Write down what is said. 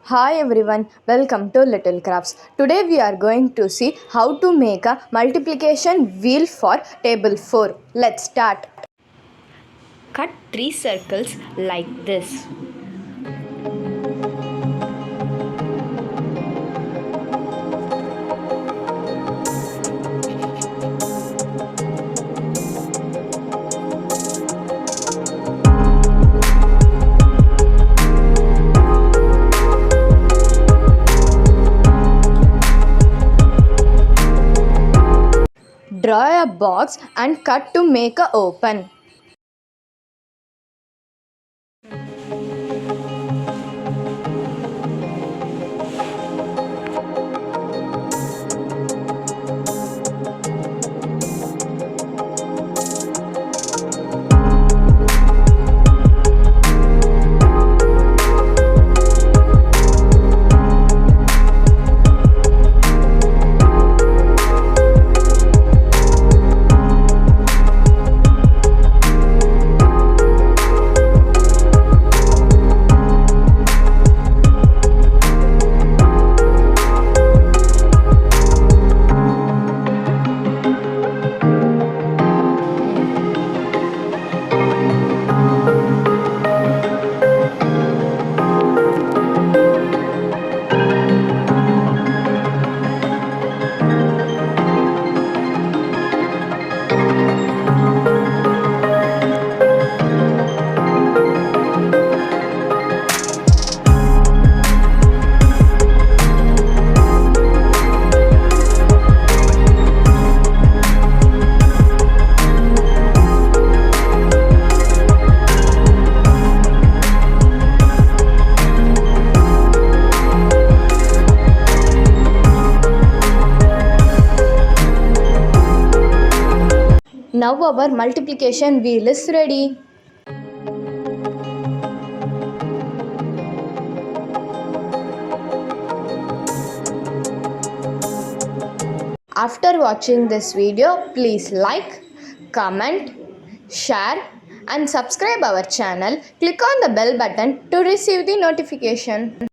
Hi everyone, welcome to Little Crafts. Today we are going to see how to make a multiplication wheel for table 4. Let's start. Cut 3 circles like this. Draw a box and cut to make a open. Now our multiplication wheel is ready. After watching this video, please like, comment, share and subscribe our channel. Click on the bell button to receive the notification.